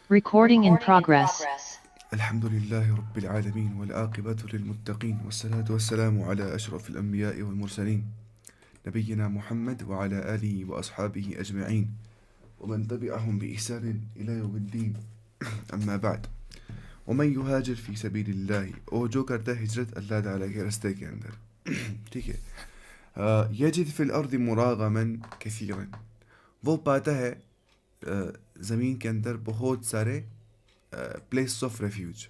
Recording in progress. الحمد لله رب العالمين والعاقبة للمتقين والصلاة والسلام على أشرف الأنبياء والمرسلين نبينا محمد وعلى آله وأصحابه أجمعين ومن تبعهم بإحسان إلى يوم الدين أما بعد ومن يهاجر في سبيل الله اور جو کرتا ہے ہجرت اللہ تعالیٰ کے راستے کے اندر ٹھیک ہے یجد فی الارض مراغما کثیرا وہ پاتا ہے زمین کے اندر بہت سارے پلیس آف ریفیوج.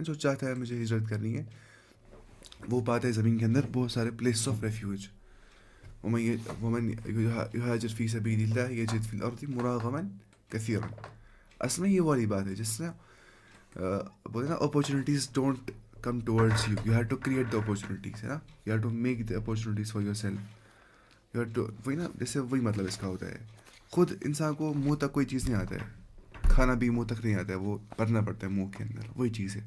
جو چاہتا ہے مجھے ہجرت کرنی ہے وہ پاتا ہے زمین کے اندر بہت سارے پلیس آف ریفیوج. ومن یہاجر فی سبیل اللہ یجد فی الارض مراغما کثیرا. اصل میں یہ والی بات ہے جس نے بولے نا opportunities don't come towards you, you have to create the opportunities, ہے نا, you have to make the opportunities for yourself, you have to, وہی نا, جیسے وہی مطلب اس کا ہوتا ہے. خود انسان کو منہ تک کوئی چیز نہیں آتا ہے, کھانا بھی منہ تک نہیں آتا ہے, وہ بھرنا پڑتا ہے منہ کے اندر. وہی چیز ہے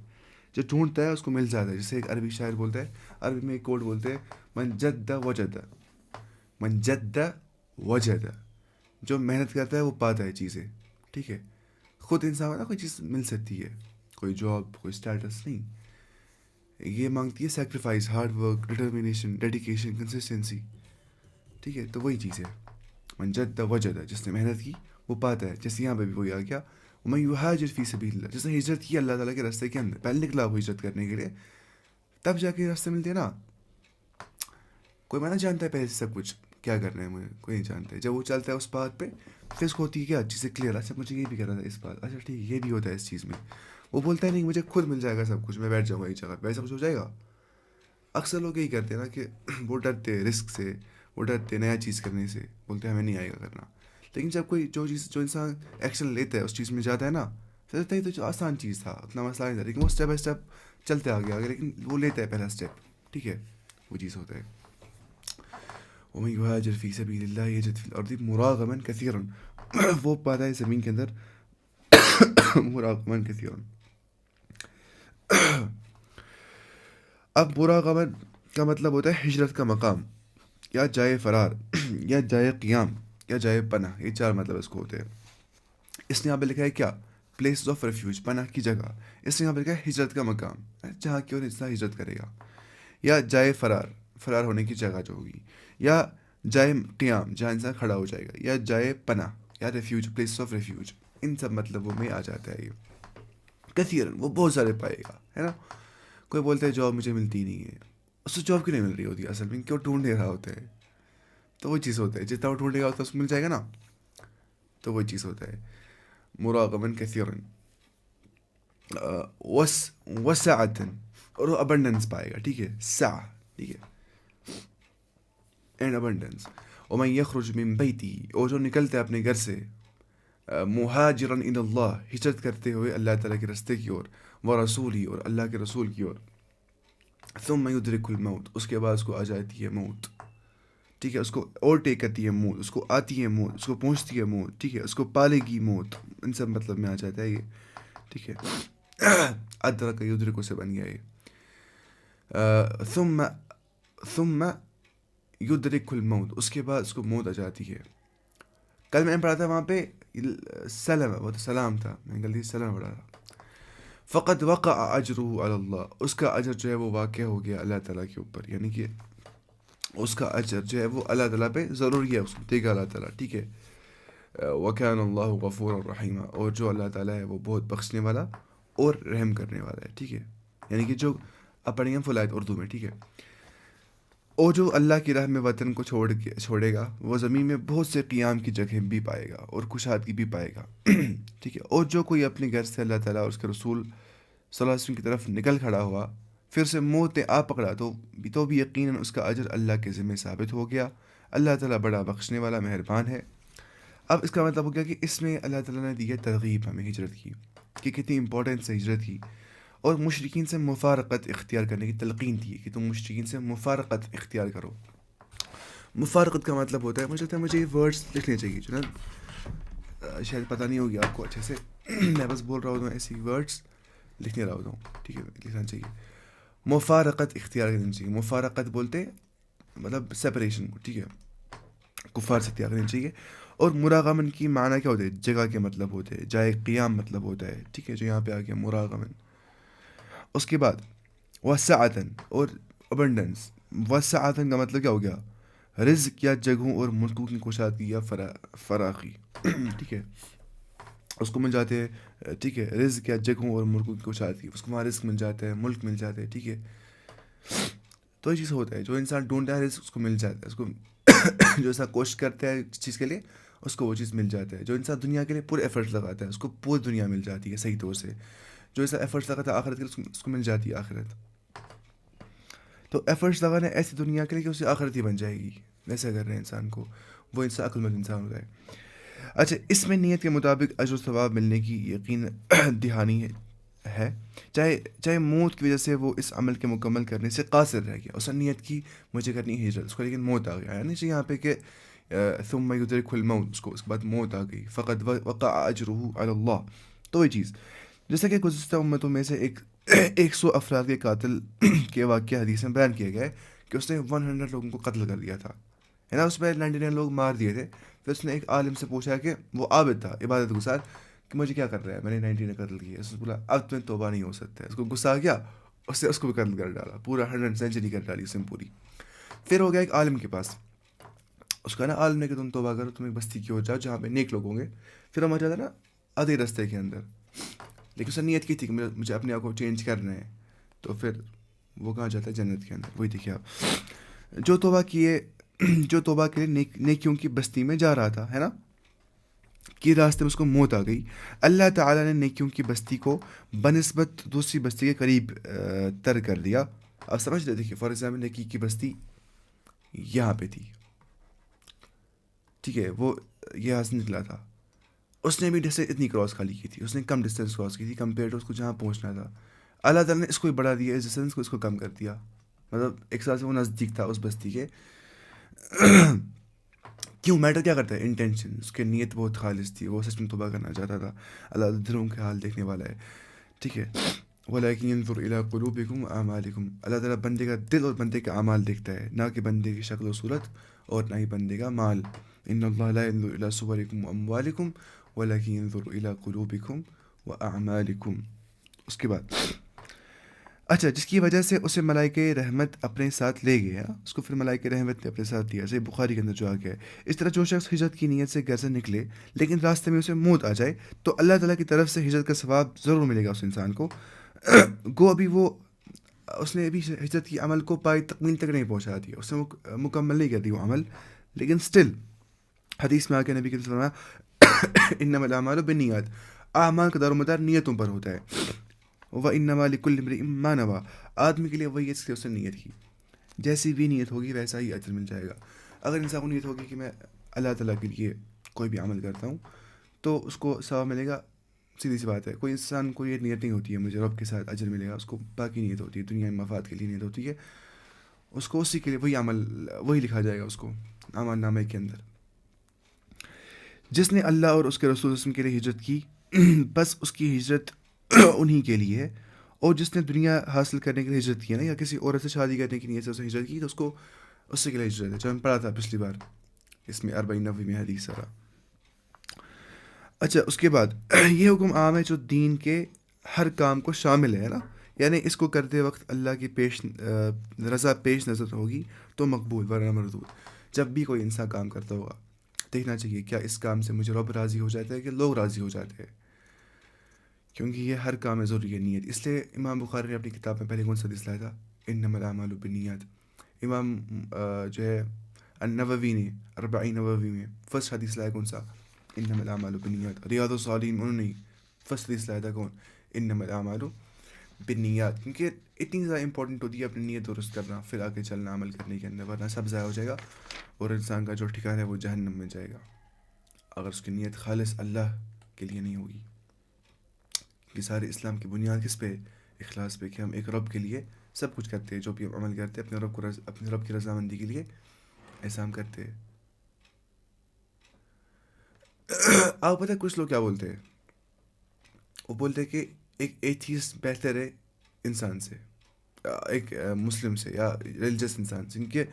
جو ڈھونڈتا ہے اس کو مل جاتا ہے. جیسے ایک عربی شاعر بولتا ہے, عربی میں ایک کوٹ بولتے ہیں, من جد وجد, من جد وجد, جو محنت کرتا ہے وہ پاتا ہے چیزیں. ٹھیک ہے, خود انسان نا کوئی چیز مل سکتی ہے, کوئی جاب, کوئی اسٹیٹس نہیں, یہ مانگتی ہے sacrifice, hard work, determination, dedication, consistency. ٹھیک ہے, تو وہی چیز ہے من جد وجد, جس نے محنت کی وہ پاتا ہے. جیسے یہاں پہ بھی وہی آ گیا, ومن یہاجر فی سبیل اللہ, جس نے ہجرت کی اللہ تعالیٰ کے راستے کے اندر, پہلے نکلا وہ ہجرت کرنے کے لیے, تب جا کے راستے ملتے ہیں نا. کوئی میں نہ جانتا ہے پہلے سے سب کچھ کیا کرنا ہے, مجھے کوئی نہیں جانتا ہے. جب وہ چلتا ہے اس بات پہ پھر اس کو ہوتی ہے کیا چیزیں کلیئر, اچھا مجھے یہ بھی کرنا تھا اس بات, اچھا ٹھیک یہ بھی ہوتا ہے اس چیز میں. وہ بولتا ہے نہیں مجھے خود مل جائے گا سب کچھ, میں بیٹھ جاؤں گا ایک جگہ, ویسا کچھ ہو جائے گا. اکثر لوگ یہی کرتے ہیں نا کہ وہ ڈرتے رسک سے, وہ ڈرتے نیا چیز کرنے سے, بولتے ہیں ہمیں نہیں آئے گا کرنا. لیکن جب کوئی جو انسان ایکشن لیتا ہے اس چیز میں جاتا ہے نا, سمجھتا ہے تو آسان چیز تھا, اتنا مسئلہ نہیں تھا, لیکن وہ اسٹیپ بائی اسٹیپ چلتے آگے, لیکن وہ لیتا ہے پہلا اسٹیپ. ٹھیک ہے, وہ چیز ہوتا ہے. ومن یہاجر فی سبیل اللہ یجد فی الارض مراغما کثیرا, وہ پاتا ہے زمین کے اندر مراغما کثیرا. اب مراغما کا مطلب ہوتا ہے ہجرت کا مقام, یا جائے فرار, یا جائے قیام, یا جائے پناہ. یہ چار مطلب اس کو ہوتے ہیں. اس نے یہاں پہ لکھا ہے کیا, پلیس آف ریفیوج, پناہ کی جگہ. اس نے یہاں پہ لکھا ہے ہجرت کا مقام, جہاں کی اور انسان ہجرت کرے گا. یا جائے فرار, فرار ہونے کی جگہ جو ہوگی. یا جائے قیام, جہاں انسان کھڑا ہو جائے گا. یا جائے پناہ, یا ریفیوج, پلیس آف ریفیوج. ان سب مطلبوں میں آ جاتا ہے یہ کثیرن, وہ بہت سارے پائے گا, ہے نا. کوئی بولتا ہے جاب مجھے ملتی نہیں ہے, اس کو جاب کیوں نہیں مل رہی ہوتی اصل میں, کیوں ڈھونڈ نہیں رہا ہوتا ہے. تو وہ چیز ہوتا ہے, جتنا وہ ڈھونڈے گا اتنا اس کو مل جائے گا نا. تو وہ چیز ہوتا ہے مراغما کثیرا وسعۃ, اور وہ ابنڈنس پائے گا. ٹھیک ہے, سع, ٹھیک ہے, اینڈ ابنڈنس. ومن یخرج من بیتی, اور جو نکلتا ہے اپنے گھر سے, مہاجرا الی اللہ, ہجرت کرتے ہوئے اللہ تعالیٰ کے راستے کی اور, ورسولہ, اور اللہ کے رسول کی اور, ثم یدرک الموت, اس کے بعد اس کو آ جاتی ہے موت. ٹھیک ہے, اس کو اوور ٹیک کرتی ہے موت, اس کو آتی ہے موت, اس کو پہنچتی ہے موت. ٹھیک ہے, اس کو پالے گی موت. ان سب مطلب میں آ جاتا ہے یہ. ٹھیک ہے, ادرک یدرک سے بن گیا یہ. ثم یدرک الموت, اس کے بعد اس کو موت آ جاتی ہے. کل میں نے پڑھا تھا وہاں پہ سلم, وہ تو سلام تھا, میں غلطی سے سلام پڑھا تھا. فقد وقع اجرہ علی اللہ, اس کا اجر جو ہے وہ واقع ہو گیا اللہ تعالیٰ کے اوپر, یعنی کہ اس کا اجر جو ہے وہ اللہ تعالیٰ پہ ضروری ہے, اس کو دے گا اللہ تعالیٰ. ٹھیک ہے, وکان اللہ غفورا رحیما, اور جو اللہ تعالیٰ ہے وہ بہت بخشنے والا اور رحم کرنے والا ہے. ٹھیک ہے, یعنی کہ جو اب پڑھیں گے فل آیت اردو میں. ٹھیک ہے, اور جو اللہ کی راہ میں وطن کو چھوڑے گا وہ زمین میں بہت سے قیام کی جگہیں بھی پائے گا اور کشادگی بھی پائے گا. ٹھیک ہے, اور جو کوئی اپنے گھر سے اللہ تعالیٰ اور اس کے رسول صلی اللہ علیہ وسلم کی طرف نکل کھڑا ہوا, پھر سے موت نے آ پکڑا, تو بھی یقیناً اس کا اجر اللہ کے ذمہ ثابت ہو گیا. اللہ تعالیٰ بڑا بخشنے والا مہربان ہے. اب اس کا مطلب ہو گیا کہ اس میں اللہ تعالیٰ نے دی ہے ترغیب ہمیں ہجرت کی, کہ کتنی امپورٹنس ہے ہجرت کی, اور مشرکین سے مفارقت اختیار کرنے کی تلقین دی ہے کہ تم مشرکین سے مفارقت اختیار کرو. مفارقت کا مطلب ہوتا ہے, مجھے یہ ورڈز لکھنے چاہیے جو نا شاید پتہ نہیں ہوگی آپ کو اچھے سے, میں بس بول رہا ہوتا ہوں ایسی ورڈز لکھنے رہا ہوتا ہوں. ٹھیک ہے, لکھنا چاہیے, مفارقت اختیار کرنی چاہیے. مفارقت بولتے مطلب سپریشن کو. ٹھیک ہے, کفار سے اختیار کرنی چاہیے. اور مراغمن کی معنی کیا ہوتا ہے؟ جگہ کے مطلب ہوتے ہیں، جائے قیام مطلب ہوتا ہے، ٹھیک ہے، جو یہاں پہ آ گیا مراغمن. اس کے بعد وسعتن اور ابنڈنس. وسعتن کا مطلب کیا ہو گیا؟ رزق یا جگہوں اور ملکوں کی کشادگی یا فراخی. ٹھیک ہے، اس کو مل جاتے ہیں، ٹھیک ہے، رزق یا جگہوں اور ملکوں کی کشادگی، اس کو وہاں رزق مل جاتا ہے، ملک مل جاتے ہیں، ٹھیک ہے. تو یہ چیز ہوتا ہے، جو انسان ڈھونڈتا ہے رزق اس کو مل جاتا ہے، اس کو جو انسان کوشش کرتا ہے اس چیز کے لیے اس کو وہ چیز مل جاتا ہے. جو انسان دنیا کے لیے پورے ایفرٹس لگاتا ہے اس کو پوری دنیا مل جاتی ہے صحیح طور سے. جو انسان ایفرٹس لگاتا ہے آخرت کے لیے اس کو مل جاتی ہے آخرت. تو ایفرٹس لگانا ایسی دنیا کے لیے کہ اسے آخرت ہی بن جائے گی، ویسا کر رہے ہیں انسان کو، وہ انسان عقل مند انسان ہوتا ہے. اچھا، اس میں نیت کے مطابق اجر و ثواب ملنے کی یقین دہانی ہے، چاہے موت کی وجہ سے وہ اس عمل کے مکمل کرنے سے قاصر رہ گیا. اس نے نیت کی مجھے کرنی ہے ہجرت، اس کو لیکن موت آ گیا، یعنی یہاں پہ کہ ثم یدرک الموت، اس کے بعد موت آ گئی، فقد وقع اجرہ علی اللہ. تو یہ چیز جیسا کہ گزشتہ امتوں میں سے 100 افراد کے قاتل کے واقعہ حدیث میں بیان کیا گیا ہے کہ اس نے 100 لوگوں کو قتل کر دیا تھا، ہے نا. اس میں 99 لوگ مار دیے تھے. پھر اس نے ایک عالم سے پوچھا کہ وہ عابد تھا، عبادت گزار، کہ مجھے کیا کر رہا ہے، میں نے 99 قتل کیا. اس نے بولا اب تمہیں توبہ نہیں ہو سکتا ہے. اس کو غصہ آ گیا، اس نے اس کو بھی قتل کر ڈالا، پورا 100 سینچری کر ڈالی اس نے پوری. پھر ہو گیا ایک عالم کے پاس، اس کا نا عالم نے کہ تم توبہ کرو، تم ایک بستی کی ہو جاؤ جہاں پہ نیک لوگ ہوں گے. پھر ہم آ جاتا نا آدھے رستے کے اندر، لیکن اس نے نیت کی تھی کہ مجھے اپنے آپ کو چینج کرنا ہے. تو پھر وہ کہاں جاتا ہے؟ جنت کے اندر. وہی دیکھیے آپ، جو توبہ کے لیے نیکیوں کی بستی میں جا رہا تھا، ہے نا، کہ راستے میں اس کو موت آ گئی. اللہ تعالیٰ نے نیکیوں کی بستی کو بنسبت دوسری بستی کے قریب تر کر دیا. اب سمجھ رہے، دیکھیے فار ایگزامپل نیکی کی بستی یہاں پہ تھی، ٹھیک ہے، وہ یہاں سے نکلا تھا، اس نے بھی ڈسٹینس اتنی کراس خالی کی تھی، اس نے کم ڈسٹینس کراس کی تھی کمپیئر ٹو اس کو جہاں پہنچنا تھا. اللہ تعالیٰ نے اس کو بھی بڑھا دیا، اس ڈسٹینس کو اس کو کم کر دیا. مطلب ایک سال سے وہ نزدیک تھا اس بستی کے. کیوں؟ میٹر کیا کرتا ہے؟ انٹینشن. اس کی نیت بہت خالص تھی، وہ سچ میں توبہ کرنا چاہتا تھا. اللہ دلوں کے حال دیکھنے والا ہے، ٹھیک ہے. وَلَٰكِنْ يَنْظُرُ إِلَىٰ قُلُوبِكُمْ وَأَعْمَالِكُمْ. اللہ تعالیٰ بندے کا دل اور بندے کا اعمال دیکھتا ہے، نہ کہ بندے کی شکل و صورت اور نہ ہی بندے کا مال. إِنَّ اللَّهَ لَا يَنْظُرُ إِلَىٰ صُوَرِكُمْ وَأَمْوَالِكُمْ وَلَٰكِنْ يَنْظُرُ إِلَىٰ قُلُوبِكُمْ وَأَعْمَالِكُمْ. اس کے بعد اچھا، جس کی وجہ سے اسے ملائکہ رحمت اپنے ساتھ لے گیا، اس کو پھر ملائکہ رحمت نے اپنے ساتھ لیا، جیسے بخاری کے اندر جو آ گیا ہے. اس طرح جو شخص ہجرت کی نیت سے گھر سے نکلے لیکن راستے میں اسے موت آ جائے تو اللہ تعالیٰ کی طرف سے ہجرت کا ثواب ضرور ملے گا اس انسان کو. گو ابھی اس نے ابھی ہجرت کی عمل کو پائے تکمیل تک نہیں پہنچا دیا، اس نے مکمل نہیں کر دی وہ عمل، لیکن سٹل حدیث میں آ کے نبی کے فرمایا انما الاعمال بالنیات، اعمال کا دار و مدار نیتوں پر ہوتا ہے. وَإِنَّمَا لِكُلِّ امْرِئٍ مَّا نَوَىٰ، آدمی کے لیے وہی ہے جس کے اس نے نیت کی، جیسی بھی نیت ہوگی ویسا ہی اجر مل جائے گا. اگر انسان کو نیت ہوگی کہ میں اللہ تعالیٰ کے لیے کوئی بھی عمل کرتا ہوں تو اس کو ثواب ملے گا، سیدھی سی بات ہے. کوئی انسان کو یہ نیت نہیں ہوتی ہے مجھے رب کے ساتھ اجر ملے گا، اس کو باقی نیت ہوتی ہے، دنیا میں مفاد کے لیے نیت ہوتی ہے، اس کو اسی کے لیے وہی عمل وہی لکھا جائے گا اس کو اعمال نامے کے اندر. جس نے اللہ اور اس کے رسول وسلم کے لیے ہجرت کی بس اس کی ہجرت انہی کے لیے ہے. اور جس نے دنیا حاصل کرنے کے لیے ہجرت کی ہے نا، یا کسی عورت سے شادی کرنے کی نیت سے اس نے ہجرت کی تو اس کو اسی کے لیے ہجرت ہے، جو ہم پڑھا تھا پچھلی بار اس میں 40 میں حدیث سارا. اچھا، اس کے بعد یہ حکم عام ہے جو دین کے ہر کام کو شامل ہے نا، یعنی اس کو کرتے وقت اللہ کی رضا پیش نظر ہوگی تو مقبول ورنہ مردود. جب بھی کوئی انسان کام کرتا ہوگا دیکھنا چاہیے کیا اس کام سے مجھے رب راضی ہو جاتا ہے کہ لوگ راضی ہو جاتے ہیں، کیونکہ یہ ہر کام میں ضروری ہے نیت. اس لیے امام بخاری نے اپنی کتاب میں پہلے کون سا حدیث لایا تھا؟ انما الاعمال بالنیات. امام جو ہے النووی نے 40 نووی میں فرسٹ حدیث لایا کون سا؟ انما الاعمال بالنیات. ریاض الصالحین انہوں نے فرسٹ حدیث لایا تھا کون؟ انما الاعمال بالنیات. کیونکہ اتنی زیادہ امپورٹنٹ ہوتی ہے اپنی نیت درست کرنا، پھر آگے چلنا عمل کرنے کے اندر، ورنہ سب ضائع ہو جائے گا اور انسان کا جو ٹھکانہ ہے وہ جہنم میں جائے گا اگر اس کی نیت خالص اللہ کے لیے نہیں ہوگی. کہ سارے اسلام کی بنیاد کس پہ؟ اخلاص پہ، کہ ہم ایک رب کے لیے سب کچھ کرتے ہیں، جو بھی ہم عمل کرتے ہیں اپنے رب کی رضامندی کے لیے ایسا ہم کرتے ہیں. آپ پتہ ہے کچھ لوگ کیا بولتے ہیں؟ وہ بولتے ہیں کہ ایک ایتھیسٹ بہتر ہے انسان سے، ایک مسلم سے یا ریلیجس انسان سے، کیونکہ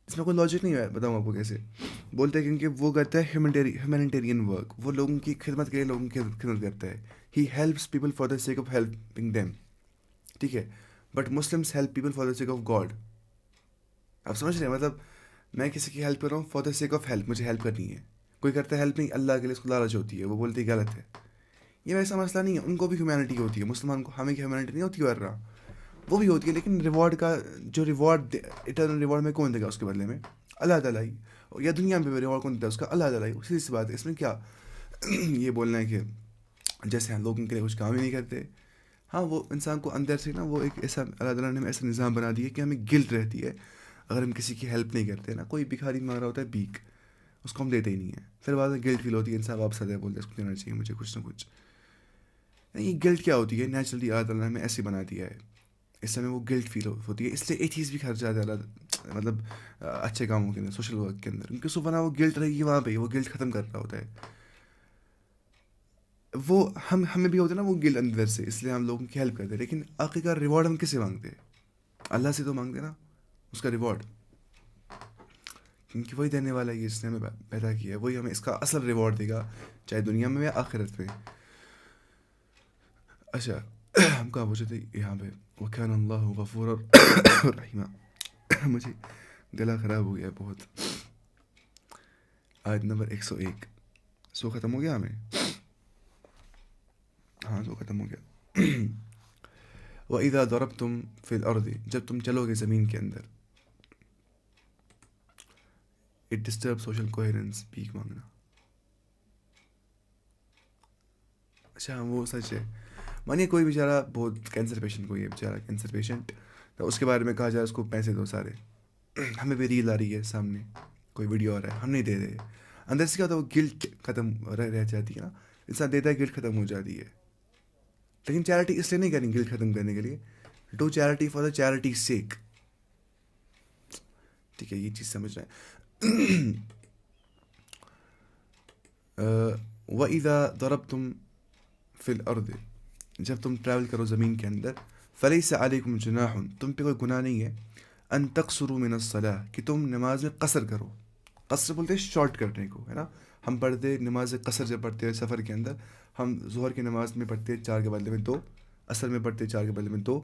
اس میں کوئی لاجک نہیں ہے, بتاؤں آپ کو کیسے. بولتے ہیں کیونکہ وہ کرتا ہے ہیومینیٹیرین ورک, وہ لوگوں کی خدمت کے لیے لوگوں کی خدمت کرتا ہے. He helps people for the sake of helping them, ٹھیک ہے. But Muslims help people for the sake of God. آپ سمجھ رہے ہیں, مطلب میں کسی کی ہیلپ کر رہا ہوں for the sake of help, مجھے ہیلپ کرنی ہے. کوئی کرتا ہے ہیلپ نہیں اللہ کے لیے, اس کو لالچ ہوتی ہے, وہ بولتی ہے غلط ہے. یہ ویسا مسئلہ نہیں ہے, ان کو بھی ہیومینٹی ہوتی ہے. مسلمان کو ہمیں ہیومینٹی نہیں ہوتی ور رہا, وہ بھی ہوتی ہے, لیکن ریوارڈ کا جو ریوارڈ اٹرنل ریوارڈ میں کون دے گا اس کے بدلے میں؟ اللہ تعالیٰ ہی. یا دنیا میں بھی ریوارڈ کون دیتا ہے اس کا؟ اللہ تعالیٰ ہی. اسی سی بات ہے, اس میں کیا یہ بولنا ہے کہ جیسے ہم لوگوں کے لیے کچھ کام ہی نہیں کرتے. ہاں وہ انسان کو اندر سے نا وہ ایک ایسا اللہ تعالیٰ نے ایسا نظام بنا دیا کہ ہمیں گلٹ رہتی ہے اگر ہم کسی کی ہیلپ نہیں کرتے نا. کوئی بھکاری مانگ رہا ہوتا ہے بھیک, اس کو ہم دیتے ہی نہیں ہیں, پھر بعد میں گلٹ فیل ہوتی ہے, انسان واپس آتا ہے بولتا ہے اس کو دینا چاہیے مجھے کچھ نہ کچھ. یہ گلٹ کیا ہوتی ہے؟ نیچرلی اللہ تعالیٰ نے ہمیں ایسے بنا دیا ہے, اس سے ہمیں وہ گلٹ فیل ہوتی ہے. اس لیے ایتھیز بھی خرچ جاتا ہے مطلب اچھے کاموں کے اندر, سوشل ورک کے اندر, کیونکہ صبح وہ گلٹ رہے گی وہاں پہ, وہ گلٹ ختم کر رہا ہوتا ہے. وہ ہمیں بھی ہوتا ہے نا وہ گلٹ اندر سے, اس لیے ہم لوگوں کی ہیلپ کرتے ہیں. لیکن آخرکار ریوارڈ ہم کس سے مانگتے ہیں؟ اللہ سے تو مانگتے نا اس کا ریوارڈ, کیونکہ وہی دینے والا ہے جس نے ہمیں پیدا کیا ہے, وہی ہمیں اس کا اصل ریوارڈ دے گا, چاہے دنیا میں یا آخرت میں. اچھا ہم کہاں پہنچے تھے یہاں پہ, وَكَانَ اللَّهُ غَفُورًا رَحِيمًا. مجھے گلا خراب ہو گیا بہت. آیت نمبر 101. سو ختم ہو گیا ہمیں, ہاں سو ختم ہو گیا. وَإِذَا ضَرَبْتُمْ فِي الْأَرْضِ, جب تم چلو گے زمین کے اندر. اٹ ڈسٹرب سوشل کوہیرنس, بھیک مانگنا. اچھا وہ سچ ہے. مانیے کوئی بیچارہ بہت کینسر پیشنٹ, کوئی ہے بیچارہ کینسر پیشنٹ, تو اس کے بارے میں کہا جائے اس کو پیسے دو سارے. ہمیں بھی ریل آ رہی ہے سامنے, کوئی ویڈیو آ رہا ہے, ہم نہیں دے رہے. اندر سے کیا ہوتا ہے, وہ گلٹ ختم رہ جاتی ہے نا, انسان دیتا ہے گلٹ ختم ہو جاتی ہے. لیکن چیریٹی اس لیے نہیں کریں گلٹ ختم کرنے کے لیے, do charity for the charity sake. ٹھیک ہے, یہ چیز سمجھ رہے ہیں. وَإِذَا ضَرَبْتُمْ فِي الْأَرْضِ, جب تم ٹریول کرو زمین کے اندر. فَلَيْسَ عَلَيْكُمْ جُنَاحٌ, تم پہ کوئی گناہ نہیں ہے. أَن تَقْصُرُوا مِنَ الصَّلَاةِ, کہ تم نماز میں قصر کرو. قصر بولتے ہیں شارٹ کرنے کو, ہے نا. ہم پڑھتے نماز قصر جب پڑھتے ہیں سفر کے اندر, ہم ظہر کی نماز میں پڑھتے 4 کے بدلے میں 2, عصر میں پڑھتے 4 کے بدلے میں 2,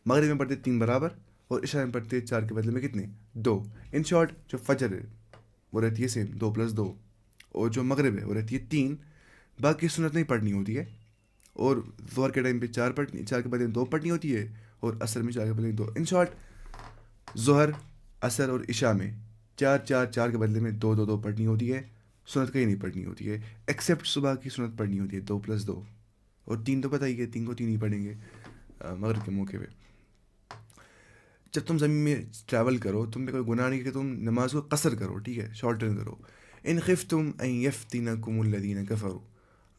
مغرب میں پڑھتے 3 برابر, اور عشاء میں پڑھتے 4 کے بدلے میں کتنے؟ 2. ان شارٹ جو فجر ہے وہ رہتی ہے سیم 2+2, اور جو مغرب ہے وہ رہتی ہے 3. باقی سنت نہیں پڑھنی ہوتی ہے, اور ظہر کے ٹائم پہ 4 کے بدلے میں 2 پڑھنی ہوتی ہے, اور عصر میں 4 کے بدلے میں 2. ان شارٹ ظہر, عصر اور عشاء میں 4 کے بدلے میں 2 پڑھنی ہوتی ہے. سنت کہیں نہیں پڑھنی ہوتی ہے, ایکسیپٹ صبح کی سنت پڑھنی ہوتی ہے 2+2, اور 3 تو پتہ ہی ہے 3 کو 3 ہی پڑھیں گے مغرب کے موقع پہ. جب تم زمین میں ٹریول کرو, تم پہ کوئی گناہ نہیں کہ تم نماز کو قصر کرو, ٹھیک ہے, شارٹن کرو. ان خفتم ان یفتنکم الذین کفروا,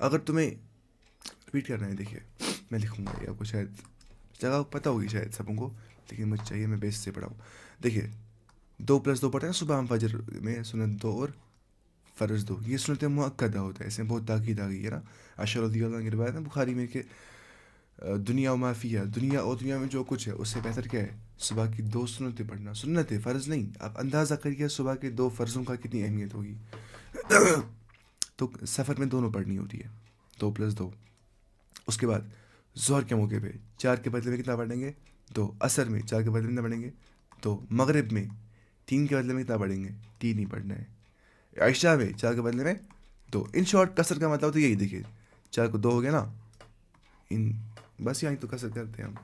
اگر تمہیں ریپیٹ کرنا ہے, دیکھیے میں لکھوں گا یہ آپ کو, شاید جگہ پتہ ہوگی شاید سبوں کو, لیکن مجھے چاہیے میں بیس سے پڑھاؤں. دیکھیے 2+2 پڑھتے ہیں صبح ہم فجر میں, سنت 2 اور فرض 2, یہ سنت مؤکدہ ہوتا ہے, اس میں بہت تاکید آ گئی ہے نا. عائشہ رضی اللہ عنہ کی روایت ہے بخاری میں کہ دنیا و ما فیہا, دنیا اور دنیا میں جو کچھ ہے اس سے بہتر کیا ہے, صبح کی 2 سنتیں پڑھنا. سنت ہے, فرض نہیں. آپ اندازہ کریے صبح کے 2 فرضوں کا کتنی اہمیت ہوگی. تو سفر میں دونوں پڑھنی ہوتی ہے 2+2. اس کے بعد ظہر کے موقع پہ 4 کے بدلے میں کتنا پڑھیں گے؟ 2. عصر میں 4 کے بدلے میں کتنا پڑھیں گے؟ 2. مغرب میں 3 کے بدلے میں کتنا پڑھیں گے؟ 3 ہی پڑھنا ہے. عشاء میں 4 کے بدلے میں 2. ان شارٹ قصر کا مطلب تو یہی, دیکھیے 4 کو 2 ہو گیا نا, ان بس یہیں تو قصر کرتے ہیں ہم,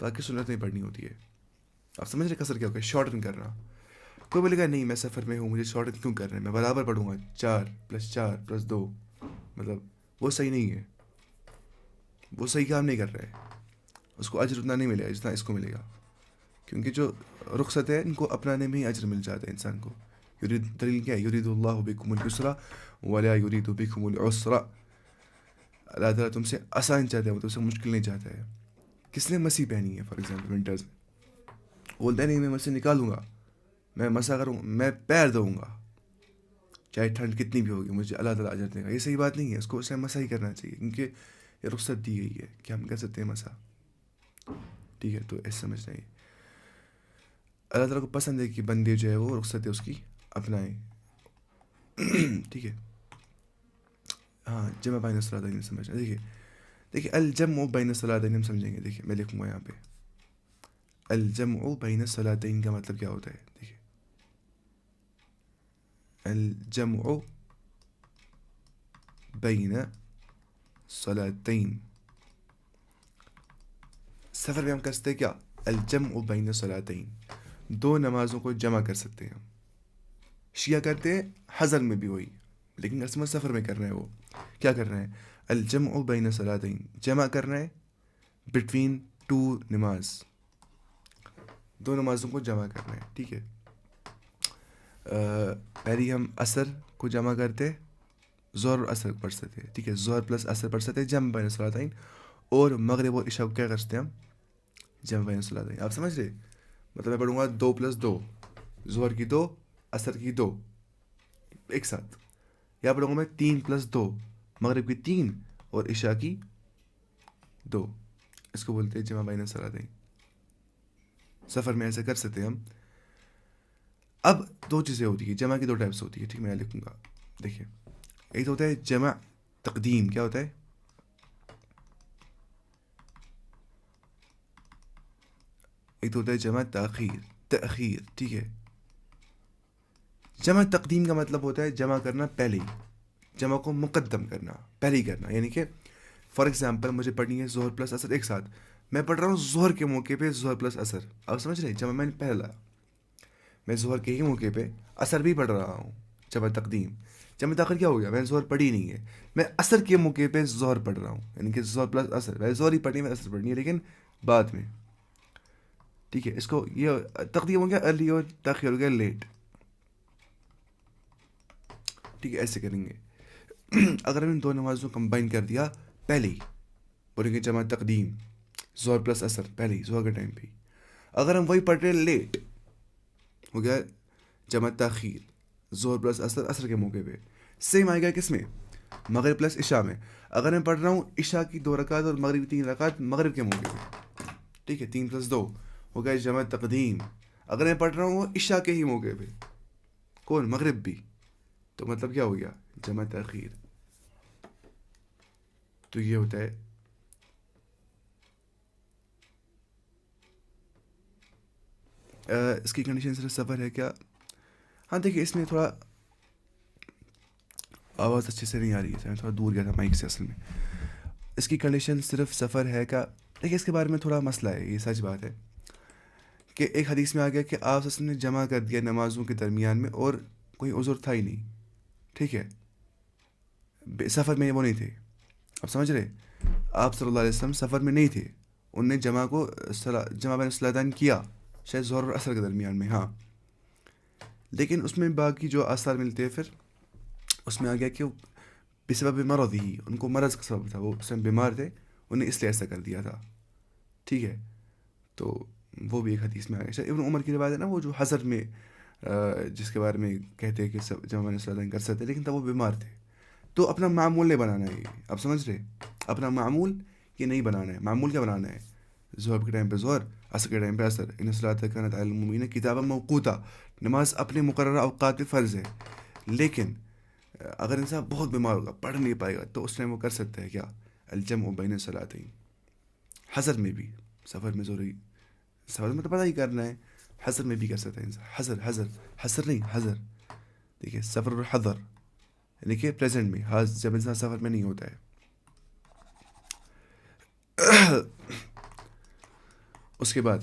باقی سنت نہیں پڑھنی ہوتی ہے. آپ سمجھ رہے قصر کیا ہوگا؟ شارٹن کرنا. کوئی بولے گا نہیں میں سفر میں ہوں, مجھے شارٹن کیوں کر رہے ہیں, میں برابر پڑھوں گا 4+4+2, مطلب وہ صحیح نہیں ہے, وہ صحیح کام نہیں کر رہے. اس کو اجر اتنا نہیں ملے گا جتنا اس کو ملے گا, کیونکہ جو رخصت ہے ان کو اپنانے میں ہی اجر مل جاتا ہے انسان کو. دلیل کیا ہے؟ یرید اللہ بکم الیسر ولا یرید بکم العسر. اللہ تعالیٰ تم سے آسان چاہتا ہے, وہ تم سے مشکل نہیں چاہتا ہے. کس نے مسیح پہنی ہے فار ایگزامپل ونٹرز میں, بولتا ہے نہیں میں مسیح نکالوں گا, میں مسا کروں, میں پیر دوں گا, چاہے ٹھنڈ کتنی بھی ہوگی, مجھے اللہ تعالیٰ اجر دے گا. یہ صحیح بات نہیں ہے, اس کو اسے مسا ہی کرنا چاہیے, کیونکہ یہ رخصت دی گئی ہے کہ ہم کر سکتے ہیں مسا. ٹھیک ہے, تو ایسے سمجھنا ہے. اللہ تعالیٰ کو پسند ہے کہ بندے جو ہے وہ رخصت اس کی اپنائیں. ٹھیک ہے. ہاں جمع بین الصلاتین سمجھنا. دیکھیے الجمع بین الصلاتین ہم سمجھیں گے. دیکھیے میں لکھوں گا یہاں پہ الجمع بین الصلاتین کا مطلب کیا ہوتا ہے. دیکھیے الجمع بین صلاتین, سفر میں ہم کر سکتے ہیں کیا, الجمع بین صلاتین, دو نمازوں کو جمع کر سکتے ہیں. شیعہ کرتے ہیں حضر میں بھی وہی, لیکن اصل میں سفر میں کر رہے ہیں. وہ کیا کر رہے ہیں, الجمع بین صلاتین, جمع کر رہے ہیں بٹوین ٹو نماز, دو نمازوں کو جمع کر رہے ہیں. ٹھیک ہے. پہلی ہم عصر کو جمع کرتے, ظہر اور عصر پڑھ سکتے ہیں. ٹھیک ہے, ظہر پلس عصر پڑھ سکتے ہیں جمع بین صلاتین, اور مغرب اور عشاء کو کیا کرتے ہیں ہم, جمع بین صلاتین. آپ سمجھ رہے, مطلب میں پڑھوں گا 2+2, ظہر کی 2, عصر کی 2 ایک ساتھ. یا پڑھوں گا میں 3+2, مغرب کی 3 اور عشاء کی 2. اس کو بولتے ہیں جمع بین صلاتین. سفر میں ایسا کر سکتے ہیں ہم. اب دو چیزیں ہوتی ہیں, جمع کی 2 ٹائپس ہوتی ہے. ٹھیک, میں لکھوں گا. دیکھیے ایک ہوتا ہے جمع تقدیم. کیا ہوتا ہے, ایک ہوتا ہے جمع تاخیر. ٹھیک ہے. جمع تقدیم کا مطلب ہوتا ہے جمع کرنا پہلے ہی, جمع کو مقدم کرنا, پہلے ہی کرنا. یعنی کہ فار ایگزامپل مجھے پڑھنی ہے ظہر پلس عصر ایک ساتھ, میں پڑھ رہا ہوں ظہر کے موقع پہ ظہر پلس عصر. آپ سمجھ رہے, جمع میں نے پہلا, میں ظہر کے ہی موقع پہ عصر بھی پڑھ رہا ہوں. جمع تقدیم. جمع تاخیر کیا ہو گیا, میں نے ظہر پڑھی نہیں ہے, میں عصر کے موقع پہ ظہر پڑھ رہا ہوں. یعنی کہ ظہر پلس عصر, میں ظہر ہی پڑھنی ہے, میں عصر پڑھنی ہے, لیکن بعد میں. ٹھیک ہے, اس کو یہ تقدیم ہو گیا ارلی اور تاخیر ہو گیا لیٹ. ٹھیک ہے, ایسے کریں گے. اگر ہم ان دو نمازوں کو کمبائن کر دیا پہلے ہی, بولیں گے جمع تقدیم ظہر پلس عصر پہلے ہی, ظہر کے ٹائم پہ ہی. اگر ہم وہی پڑھ رہے لیٹ, ہو گیا جمع تاخیر ظہر پلس عصر, عصر کے موقع پہ. سیم آئے گا کس میں, مغرب پلس عشاء میں. اگر میں پڑھ رہا ہوں عشاء کی 2 رکعت اور مغرب کی 3 رکعت مغرب کے موقع پہ. ٹھیک ہے, 3+2 ہو گیا جمع تقدیم. اگر میں پڑھ رہا ہوں وہ عشاء کے ہی موقع پہ, کون, مغرب بھی, تو مطلب کیا ہو گیا, جمع تاخیر. تو یہ ہوتا ہے اس کی کنڈیشن صرف سفر ہے کیا. ہاں دیکھیے اس میں تھوڑا آواز اچھے سے نہیں آ رہی ہے, میں تھوڑا دور گیا تھا مائک سے. اصل میں اس کی کنڈیشن صرف سفر ہے کیا. دیکھیے اس کے بارے میں تھوڑا مسئلہ ہے, یہ سچ بات ہے کہ ایک حدیث میں آ گیا کہ آپ اصل نے جمع کر دیا نمازوں کے درمیان میں اور کوئی عذر تھا ہی نہیں. ٹھیک ہے, سفر میں وہ نہیں تھے. آپ سمجھ رہے, آپ صلی اللہ علیہ وسلم سفر میں نہیں تھے, ان نے جمع کو جمع بین الصلاتین کیا شاید ظہر اور عصر کے درمیان میں. ہاں, لیکن اس میں باقی جو آثار ملتے ہیں پھر اس میں آ گیا کہ بسبب مرض ہی, ان کو مرض کا سبب تھا, وہ اس میں بیمار تھے, انہیں اس لیے ایسا کر دیا تھا. ٹھیک ہے, تو وہ بھی ایک حدیث میں آ گیا. ابن عمر کی روایت ہے نا, وہ جو حضر میں جس کے بارے میں کہتے ہیں کہ جمع بین الصلاتین کر سکتے, لیکن تب وہ بیمار تھے. تو اپنا معمول نہیں بنانا ہے, آپ سمجھ رہے, اپنا معمول یہ نہیں بنانا ہے. معمول کیا بنانا ہے, ظہر کے ٹائم پہ ظہر, عصر کے ٹائم پہ عصر. ان الصلاۃ کانت علی المؤمنین کتابا موقوتا, نماز اپنے مقررہ اوقات پہ فرض ہے. لیکن اگر انسان بہت بیمار ہوگا, پڑھ نہیں پائے گا, تو اس ٹائم وہ کر سکتا ہے کیا, الجمع بین الصلاتین. حضر میں بھی, سفر میں ضروری, سفر میں تو پتہ ہی کرنا ہے, حضر میں بھی کر سکتا ہے انسان. حضر نہیں, حضر. دیکھیے سفر اور حضر یعنی کہ پریزنٹ میں, جب انسان سفر میں نہیں ہوتا ہے. اس کے بعد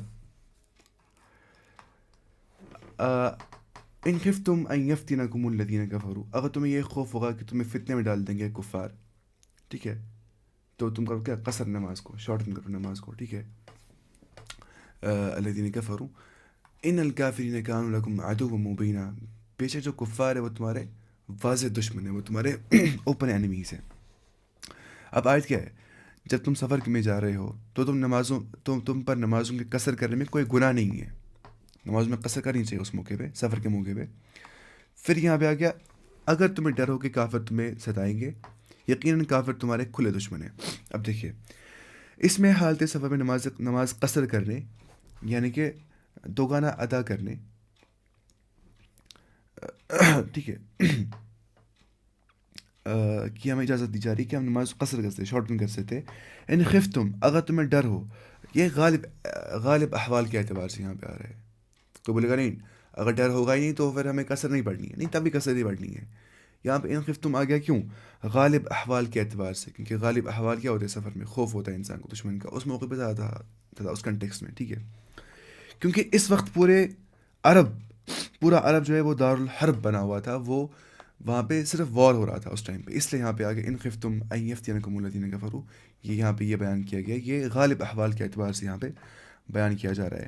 ان خفتم ان یفتنکم الذین کفروا, اگر تمہیں یہ خوف ہوگا کہ تمہیں فتنے میں ڈال دیں گے کفار, ٹھیک ہے, تو تم کرو کیا, قصر نماز کو, شارٹن کرو نماز کو. ٹھیک ہے, الذین کفروا ان الکافرین کانوا لکم عدوا مبینا, بے شک جو کفار ہے وہ تمہارے واضح دشمن ہے, وہ تمہارے اوپن اینیمیز ہیں. اب آیت کیا ہے, جب تم سفر میں جا رہے ہو تو تم پر نمازوں کے قصر کرنے میں کوئی گناہ نہیں ہے, نمازوں میں قصر کرنی چاہیے اس موقع پہ, سفر کے موقع پہ. پھر یہاں پہ آ گیا اگر تمہیں ڈر ہو کہ کافر تمہیں ستائیں گے, یقیناً کافر تمہارے کھلے دشمن ہیں. اب دیکھیے اس میں حالت سفر میں نماز قصر کرنے, یعنی کہ دوگانہ ادا کرنے، ٹھیک ہے، کی ہمیں اجازت دی جا رہی ہے کہ ہم نماز قصر کر سکتے، شارٹن کر سکتے. ان خفتم، اگر تمہیں ڈر ہو، یہ غالب احوال کے اعتبار سے یہاں پہ آ رہا ہے. تو بولے گا نہیں اگر ڈر ہوگا ہی نہیں تو پھر ہمیں قصر نہیں پڑھنی ہے، نہیں تب بھی قصر نہیں پڑھنی ہے. یہاں پہ ان خفتم آ گیا کیوں؟ غالب احوال کے اعتبار سے، کیونکہ غالب احوال کیا ہوتے ہیں سفر میں؟ خوف ہوتا ہے انسان کو دشمن کا، اس موقع پہ زیادہ تھا اس کنٹیکس میں، ٹھیک ہے. کیونکہ اس وقت پورا عرب جو ہے وہ دارالحرب بنا ہوا تھا، وہ وہاں پہ صرف وار ہو رہا تھا اس ٹائم پہ، اس لیے یہاں پہ آگے ان خفتم ان یفتنکم الذین کفروا، یہ یہاں پہ یہ بیان کیا گیا. یہ غالب احوال کے اعتبار سے یہاں پہ بیان کیا جا رہا ہے.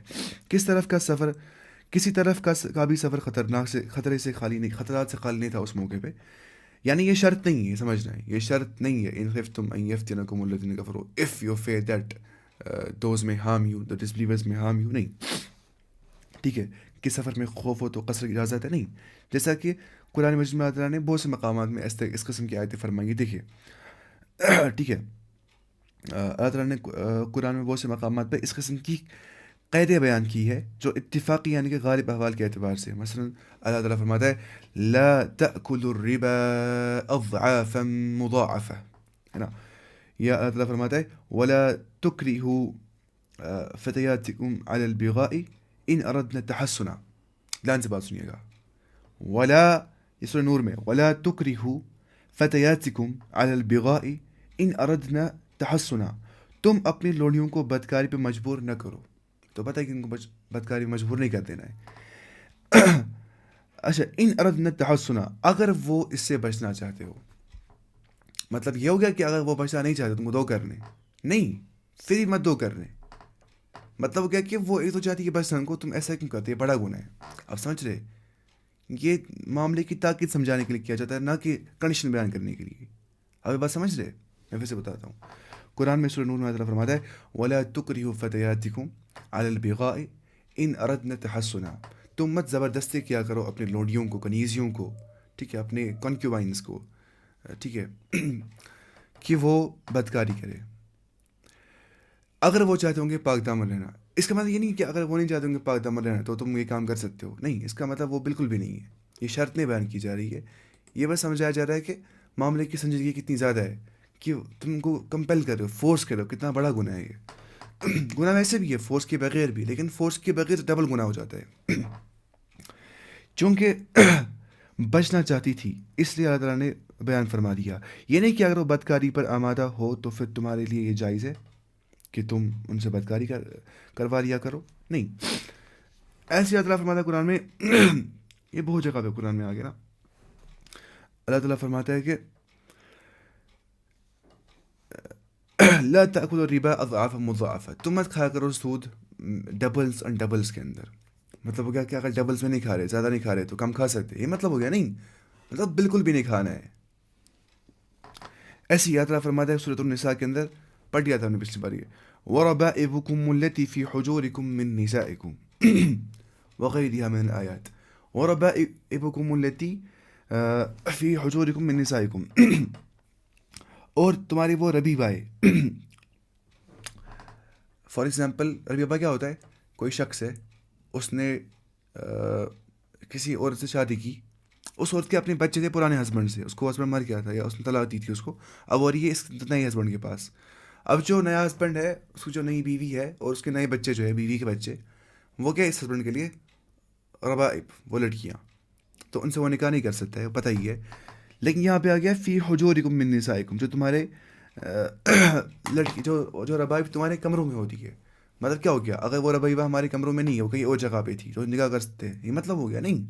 کس طرف کا سفر؟ کسی طرف کا بھی سفر خطرے سے خالی نہیں، خطرات سے خالی نہیں تھا اس موقع پہ. یعنی یہ شرط نہیں ہے، سمجھنا ہے، یہ شرط نہیں ہے. ان خفتم ان یفتنکم الذین کفروا if you fear that those may harm you, the disbelievers may harm you, نہیں، ٹھیک ہے. کہ سفر میں خوف ہو تو قصر کی اجازت ہے، نہیں. جیسا کہ قرآن مجید میں اللہ تعالیٰ نے بہت سے مقامات میں اس قسم کی آیتیں فرمائی، دیکھیے، ٹھیک ہے. اللہ تعالیٰ نے قرآن میں بہت سے مقامات پہ اس قسم کی قیدیں بیان کی ہے جو اتفاقی یعنی کہ غالب احوال کے اعتبار سے. مثلا اللہ تعالیٰ فرماتا ہے لا تأکلوا الربا اضعافا مضاعفہ، ہے نا. یا اللہ تعالیٰ فرماتا ہے ولا تکرہوا فتياتكم على البغاء ان اردنا تحسنا. دھیان سے بات سنیے گا. ولا، یہ سورہ نور میں، ولا تکرہوا فتياتكم على البغاء ان اردنا تحسنا، تم اپنی لوڑیوں کو بدکاری پہ مجبور نہ کرو. تو پتہ ہے کہ ان کو بدکاری مجبور نہیں کر دینا ہے. اچھا، ان اردنا تحسنا، اگر وہ اس سے بچنا چاہتے ہو، مطلب یہ ہو گیا کہ اگر وہ بچنا نہیں چاہتے تم کو دو کرنے، نہیں فری مت دو کرنے. مطلب ہو گیا کہ وہ ایک تو چاہتی کہ بس ان کو تم ایسا کیوں کرتے، بڑا گناہ ہے. اب سمجھ رہے، یہ معاملے کی تاکید سمجھانے کے لیے کیا جاتا ہے، نہ کہ کنڈیشن بیان کرنے کے لیے. اب یہ بات سمجھ رہے؟ میں پھر سے بتاتا ہوں. قرآن میں سورہ نور میں اللہ فرماتا ہے ولا تکرہوا فتياتكم على البغاء ان اردنا تحسنا، تم مت زبردستی کیا کرو اپنے لوڈیوں کو، کنیزیوں کو، ٹھیک ہے، اپنے کنکیوبائنس کو، ٹھیک ہے، کہ وہ بدکاری کرے اگر وہ چاہتے ہوں گے پاک دامن رہنا. اس کا مطلب یہ نہیں کہ اگر وہ نہیں چاہتے ہوں گے پاک دامن رہنا تو تم یہ کام کر سکتے ہو، نہیں، اس کا مطلب وہ بالکل بھی نہیں ہے. یہ شرط نہیں بیان کی جا رہی ہے، یہ بس سمجھایا جا رہا ہے کہ معاملے کی سنجیدگی کتنی زیادہ ہے کہ تم کو کمپیل کر رہے ہو، فورس کر رہے ہو. کتنا بڑا گناہ ہے یہ. گناہ ویسے بھی ہے فورس کے بغیر بھی، لیکن فورس کے بغیر ڈبل گناہ ہو جاتا ہے. چونکہ بچنا چاہتی تھی اس لیے اللہ تعالیٰ نے بیان فرما دیا. یہ نہیں کہ اگر وہ بدکاری پر آمادہ ہو تو پھر تمہارے لیے یہ جائز ہے کہ تم ان سے بدکاری کروا لیا کرو، نہیں. ایسے اللہ تعالیٰ فرماتا ہے قرآن میں، یہ بہت جگہ پہ قرآن میں آ گیا نا. اللہ تعالیٰ فرماتا ہے کہ لا تأکلوا الربا اضعافا مضاعفہ، تم مت کھایا کرو سود ڈبلز اینڈ ڈبلز کے اندر. مطلب ہو گیا کہ اگر ڈبلز میں نہیں کھا رہے، زیادہ نہیں کھا رہے تو کم کھا سکتے، یہ مطلب ہو گیا نہیں، مطلب بالکل بھی نہیں کھانا ہے. ایسی اللہ تعالیٰ فرماتا ہے سورۃ النساء کے اندر، پڑھ لیا تھا ہم نے پچھلی بار، یہ وَرَبَائِبُكُمُ الَّتِي فِي حُجُورِكُم مِّن نِّسَائِكُم وَغَيْرِهَا مِنَ الْآيَاتِ. وَرَبَائِبُكُمُ الَّتِي فِي حُجُورِكُم مِّن نِّسَائِكُم، اور تمہاری وہ ربیبائے. فار ایگزامپل ربیبہ کیا ہوتا ہے؟ کوئی شخص ہے، اس نے کسی عورت سے شادی کی، اس عورت کے اپنے بچے تھے پرانے ہسبینڈ سے، اس کو ہسبینڈ مر گیا تھا یا اس نے طلاق دی تھی اس کو، اب اور یہ اس نئے ہسبینڈ کے پاس. اب جو نیا ہسبینڈ ہے، اس کی جو نئی بیوی ہے اور اس کے نئے بچے جو ہے، بیوی کے بچے، وہ کیا اس ہسبینڈ کے لیے ربائب، وہ لڑکیاں، تو ان سے وہ نکاح نہیں کر سکتا ہے، پتہ ہی ہے. لیکن یہاں پہ آ گیا فی حجورکم من نسائکم، جو تمہارے لڑکی، جو ربائب تمہارے کمروں میں ہوتی ہے. مطلب کیا ہو گیا؟ اگر وہ ربیبہ ہمارے کمروں میں نہیں ہے، وہ کہیں اور جگہ پہ تھی تو نکاح کر سکتے ہیں، یہ مطلب ہو گیا نہیں.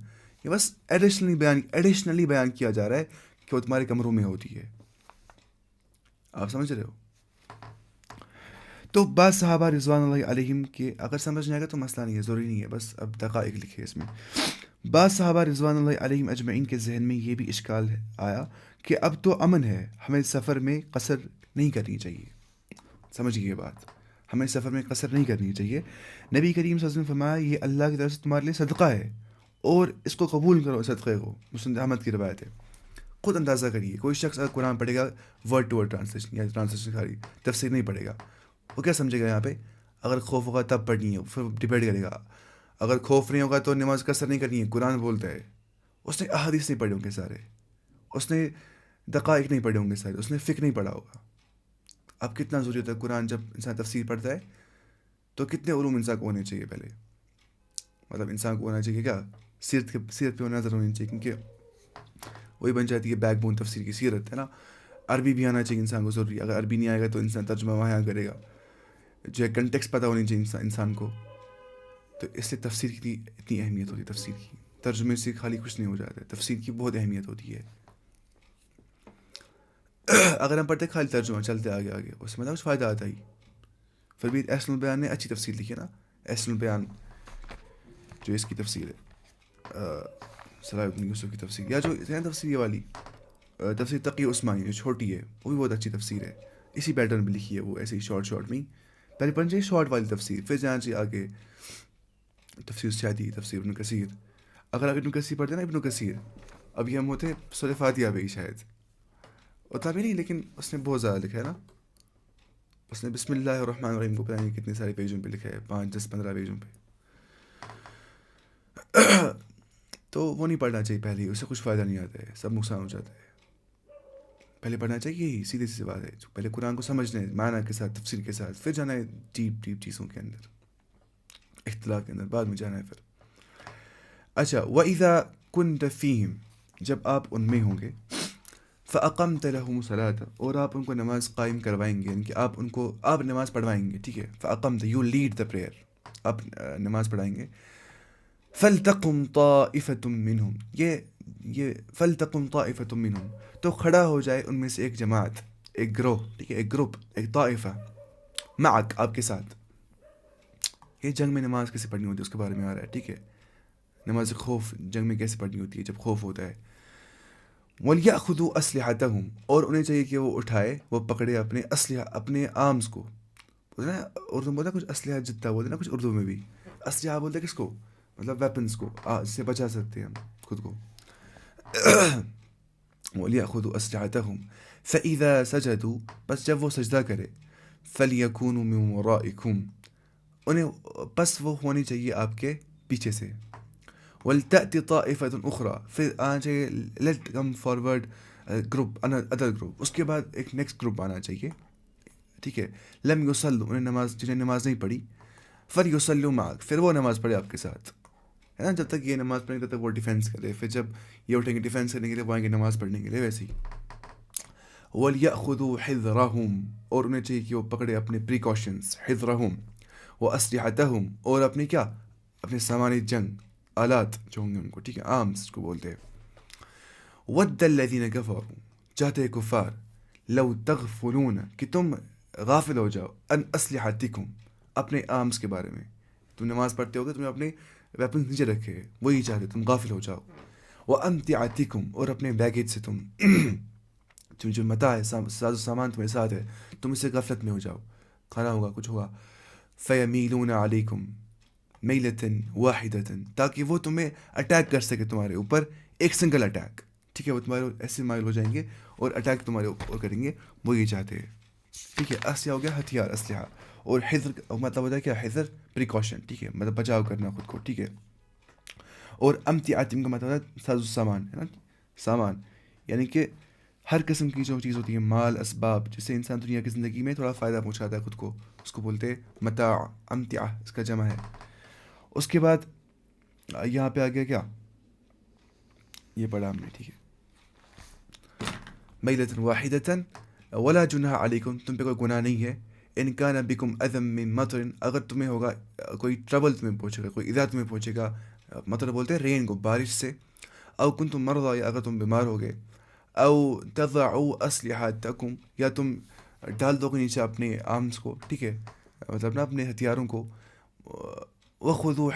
یہ بس ایڈیشنلی بیان کیا جا رہا ہے کہ وہ تمہارے کمروں میں ہوتی ہے. آپ سمجھ رہے ہو؟ تو بعض صحابہ رضوان اللہ علیہم کے، اگر سمجھ نہیں آئے گا تو مسئلہ نہیں ہے، ضروری نہیں ہے، بس اب دقائق لکھے اس میں. بعض صحابہ رضوان اللہ علیہم اجمعین کے ذہن میں یہ بھی اشکال آیا کہ اب تو امن ہے، ہمیں سفر میں قصر نہیں کرنی چاہیے. سمجھیے یہ بات، ہمیں سفر میں قصر نہیں کرنی چاہیے. نبی کریم صلی اللہ علیہ وسلم نے فرمایا یہ اللہ کی طرف سے تمہارے لیے صدقہ ہے اور اس کو قبول کرو، صدقے کو. مسند احمد کی روایت ہے. خود اندازہ کریے، کوئی شخص اگر قرآن پڑھے گا ورڈ ٹو ورڈ ٹرانسلیشن یا ٹرانسلیشن خالی تفسیر نہیں پڑھے گا، وہ کیا سمجھے گا؟ یہاں پہ اگر خوف ہوگا تب پڑھنی ہے، پھر ڈبیٹ کرے گا. اگر خوف نہیں ہوگا تو نماز قصر نہیں کرنی ہے. قرآن بولتا ہے. اس نے احادیث نہیں پڑھے ہوں گے سارے, اس نے دقائق نہیں پڑھے ہوں گے سارے, اس نے فقہ نہیں پڑھا ہوگا. اب کتنا ضروری ہوتا ہے قرآن جب انسان تفسیر پڑھتا ہے تو کتنے علوم انسان کو ہونے چاہیے پہلے. مطلب انسان کو ہونا چاہیے کیا, سیرت پہ نظر ہونی چاہیے, کیونکہ وہی بن جاتی ہے بیک بون تفسیر کی, سیرت ہے نا. عربی بھی آنا چاہیے انسان کو ضروری, اگر عربی نہیں آئے گا تو انسان ترجمہ وہاں کرے گا. جو ہے کنٹیکسٹ پتہ ہونی چاہیے انسان کو. تو اس لیے تفسیر کی اتنی اہمیت ہوتی ہے. تفسیر کی ترجمے سے خالی کچھ نہیں ہو جاتا ہے, تفسیر کی بہت اہمیت ہوتی ہے. اگر ہم پڑھتے خالی ترجمہ چلتے آگے آگے, اس میں کچھ فائدہ آتا ہی. پھر بھی احسن البیان نے اچھی تفسیر لکھی ہے نا, احسن البیان جو اس کی تفسیر ہے, صلاح ابن یوسف کی تفسیر, یا جو ہے تفسیر والی تفسیر تقی عثمانی جو چھوٹی ہے, وہ بھی بہت اچھی تفسیر ہے. اسی پیٹرن میں لکھی ہے وہ, ایسے ہی شارٹ میں. پہلے پڑھنا چاہیے شارٹ والی تفسیر, پھر جانا چاہیے آگے تفسیر سعدی, تفسیر ابن کثیر. اگر ابن کثیر پڑھتے ہیں نا, ابن کثیر ابھی ہم ہوتے سورہ فاتحہ پہ ہی شاید, اتنا بھی نہیں, لیکن اس نے بہت زیادہ لکھا ہے نا. اس نے بسم اللہ الرحمن الرحیم کو پتہ نہیں کتنے سارے پیجوں پہ لکھا ہے, 5 10 15 پیجوں پہ. تو وہ نہیں پڑھنا چاہیے پہلے, اس سے کچھ فائدہ نہیں آتا ہے, سب نقصان ہو جاتا ہے. پہلے پڑھنا چاہیے یہی سیدھی سی بات ہے, پہلے قرآن کو سمجھنا ہے معنی کے ساتھ, تفسیر کے ساتھ, پھر جانا ہے ڈیپ چیزوں کے اندر, اختلاف کے اندر بعد میں جانا ہے پھر. اچھا, وَإِذَا كُنْتَ فِيهِمْ, جب آپ ان میں ہوں گے, فَأَقَمْتَ لَهُمُ الصَّلَاةَ, اور آپ ان کو نماز قائم کروائیں گے, یعنی کہ آپ نماز پڑھوائیں گے, ٹھیک ہے. فَأَقَمْتَ, you lead the prayer, آپ نماز پڑھائیں گے. فَلْتَقُمْ طَائِفَةٌ مِّنْهُمْ, یہ فَلْتَقُمْ طَائِفَةٌ مِّنْهُمْ, تو کھڑا ہو جائے ان میں سے ایک جماعت, ایک گروہ, ٹھیک ہے, ایک گروپ, ایک طائفہ, معک, آپ کے ساتھ. یہ جنگ میں نماز کیسے پڑھنی ہوتی ہے اس کے بارے میں آ رہا ہے, ٹھیک ہے. نماز خوف جنگ میں کیسے پڑھنی ہوتی ہے جب خوف ہوتا ہے. وَلْيَأْخُذُوا أَسْلِحَتَهُمْ, اور انہیں چاہیے کہ وہ اٹھائے, وہ پکڑے اپنے اسلحہ, اپنے آرمز کو. بولتے ہیں اردو میں بولتا ہے کچھ اسلحہ جتتا, بولتے ہیں نا کچھ اردو میں بھی اسلحہ بولتے ہیں کس کو, مطلب ویپنس کو, اس سے بچا سکتے ہیں ہم خود کو. وَلْيَأْخُذُوا أَسْلِحَتَهُمْ فَإِذَا سَجَدُوا, بس جب وہ سجدہ کرے, فَلْيَكُونُوا مِنْ وَرَائِكُمْ, انہیں پس وہ ہونی چاہیے آپ کے پیچھے سے. وَلْتَأْتِ طَائِفَةٌ أُخْرَى, پھر آنا چاہیے let come forward group, other group, اس کے بعد ایک نیکسٹ گروپ آنا چاہیے, ٹھیک ہے. لم یصلوا, جنہیں نماز نہیں پڑھی, فلیصلوا معک, پھر وہ نماز پڑھے آپ کے ساتھ, ہے نا. جب تک یہ نماز پڑھیں گے تب تک وہ ڈیفینس کرے, پھر جب یہ اٹھیں گے ڈیفینس کرنے کے لیے, وہ آئیں گے نماز پڑھنے کے لیے, ویسے ہی. وَلْيَأْخُذُوا حِذْرَهُمْ, اور انہیں چاہیے کہ وہ پکڑے اپنے پریکاشنز, حِذْرَهُمْ, وَأَسْلِحَتَهُمْ, اور اپنے کیا, اپنے سامان جنگ, آلات جو ہوں گے ان کو, ٹھیک ہے, آرمز کو بولتے ہیں. وَدَّ الَّذِينَ كَفَرُوا, چاہتے ہیں کفار, لَوْ تَغْفُلُونَ, کہ تم غافل ہو جاؤ, ان اسلحتکم, اپنے آرمز کے بارے میں. تم نماز پڑھتے ہوگے, تم نے اپنے ویپنز نیچے رکھے ہیں, وہی چاہتے تم غافل ہو جاؤ. وَأَمْتِعَتِكُمْ, اور اپنے بیگیج سے تم جو متاع ہے, ساز و سامان تمہارے ساتھ ہے, تم اس سے غفلت میں ہو جاؤ, کھانا ہوگا, کچھ ہوگا. فَيَمِيلُونَ عَلَيْكُمْ مَيْلَةً وَاحِدَةً, تاکہ وہ تمہیں اٹیک کر سکے تمہارے اوپر, ایک سنگل اٹیک, ٹھیک ہے. وہ تمہارے ایسے مائل ہو جائیں گے اور اٹیک تمہارے اوپر کریں گے, وہ یہ چاہتے ہیں, ٹھیک ہے. اسلحہ ہو گیا ہتھیار, اسلحہ. اور حذر مطلب ہوتا ہے کیا, حذر پریکاشن, ٹھیک ہے, مطلب بچاؤ کرنا خود کو, ٹھیک ہے. اور امتعاتم کا مطلب ہوتا ہے ساز و سامان, ہے نا, سامان, یعنی کہ ہر قسم کی جو چیز ہوتی ہے, مال, اسباب, جس سے انسان دنیا کی زندگی میں تھوڑا فائدہ پہنچاتا ہے خود کو, اس کو بولتے ہیں متاع, امتعہ اس کا جمع ہے. اس کے بعد یہاں پہ آ گیا کیا, یہ پڑھا ہم نے, ٹھیک ہے. میلۃ واحدۃ ولا جناح علیکم, تم پہ کوئی گناہ نہیں ہے. ان کان بکم اذی من مطر, اگر تمہیں ہوگا کوئی ٹربل تمہیں پہنچے گا, کوئی ایذا تمہیں پہنچے گا, مطر بولتے ہیں رین کو, بارش سے. او کنتم مرضی, یا اگر تم بیمار ہوگے. او تضعوا اسلحتکم, یا تم ڈال دو گے نیچے اپنے آرمز کو, ٹھیک ہے, مطلب نا اپنے ہتھیاروں کو. وخذوا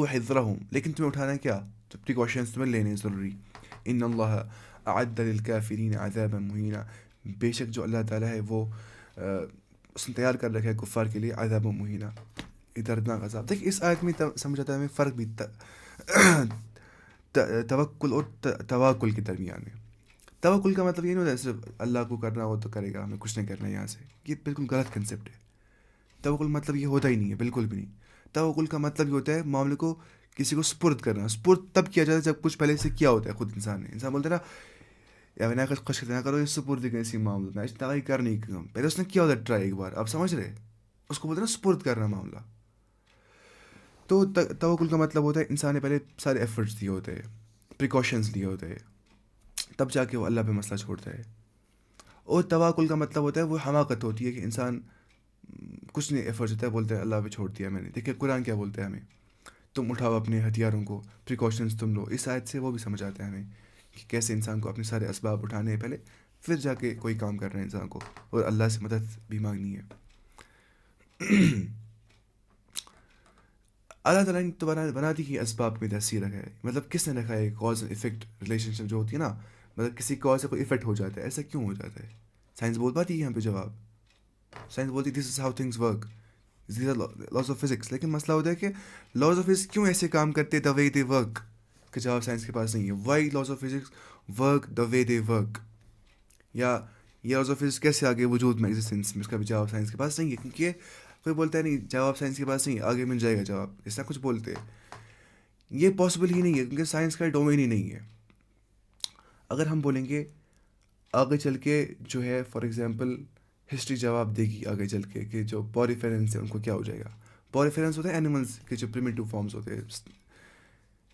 حذرهم, لیکن تمہیں اٹھانا ہے کیا, تو پریکاشنز تمہیں لینے ضروری. ان اللہ اعد للکافرین عذابا مہینا, بے شک جو اللہ تعالیٰ ہے وہ اس نے تیار کر رکھا ہے کفار کے لیے عذاب مہینا, دردناک عذاب. دیکھیں اس آیت میں سمجھ آتا ہے ہمیں فرق بھی توکل اور تواکل کے درمیان ہے. توکل کا مطلب یہ نہیں ہوتا ہے صرف اللہ کو کرنا ہو تو کرے گا, ہمیں کچھ نہیں کرنا ہے یہاں سے, یہ بالکل غلط کنسیپٹ ہے. توکل مطلب یہ ہوتا ہی نہیں ہے, بالکل بھی نہیں. توکل کا مطلب یہ ہوتا ہے معاملے کو کسی کو سپرد کرنا. سپرد تب کیا جاتا ہے جب کچھ پہلے سے کیا ہوتا ہے خود انسان نے. انسان بولتا ہے نا یا میں خوش نہ کرو یہ سپرد کسی معاملے میں تاکہ کر نہیں کام, پہلے اس نے کیا ہوتا ہے ٹرائی ایک بار, آپ سمجھ رہے, اس کو بولتے ہیں نا سپرد کرنا معاملہ. تو توکل کا مطلب ہوتا ہے انسان نے پہلے سارے ایفرٹس دیے ہوتے ہیں, پریکاشنز لیے ہوتے ہیں, تب جا کے وہ اللہ پہ مسئلہ چھوڑتا ہے. اور توکل کا مطلب ہوتا ہے وہ حماقت ہوتی ہے کہ انسان کچھ نہیں ایفرٹس ہوتا ہے, بولتے ہیں اللہ پہ چھوڑ دیا میں نے. دیکھیں قرآن کیا بولتا ہے ہمیں, تم اٹھاؤ اپنے ہتھیاروں کو, پریکاشنز تم لو. اس آیت سے وہ بھی سمجھ آتا ہے ہمیں کہ کیسے انسان کو اپنے سارے اسباب اٹھانے ہیں پہلے, پھر جا کے کوئی کام کرنا ہے انسان کو, اور اللہ سے مدد بھی مانگنی ہے. اللہ تعالیٰ نے تو بنا دی کہ اسباب میں تاثیر رکھا ہے. مطلب کس نے رکھا ہے کاز اینڈ افیکٹ ریلیشن شپ جو ہوتی ہے نا, مطلب کسی کاز سے کوئی افیکٹ ہو جاتا ہے, ایسا کیوں ہو جاتا ہے؟ سائنس بول پاتی ہے یہاں پہ جواب. سائنس بولتی ہے this is how things work, these are laws of physics. لیکن مسئلہ ہوتا ہے کہ لاز آف فزکس کیوں ایسے کام کرتے دا وے دے ورک, کا جواب سائنس کے پاس نہیں ہے. Why laws of physics work the way they work, یا یہ لاز آف فزکس کیسے آگے وجود میں ایگزسٹنس میں, اس کا بھی جواب سائنس کے پاس نہیں ہے. کیونکہ کوئی بولتا ہے نہیں جواب سائنس کے پاس نہیں, آگے مل جائے گا جواب, اس طرح کچھ بولتے ہیں. یہ پاسبل ہی نہیں ہے کیونکہ سائنس کا ڈومین ہی نہیں ہے. اگر ہم بولیں گے آگے چل کے جو ہے فار ایگزامپل ہسٹری جواب دے گی آگے چل کے کہ جو پوریفیرنس ہے ان کو کیا ہو جائے گا. پوریفیرنس ہوتا ہے اینیملس کے جو پریمیٹیو فارمس ہوتے ہیں,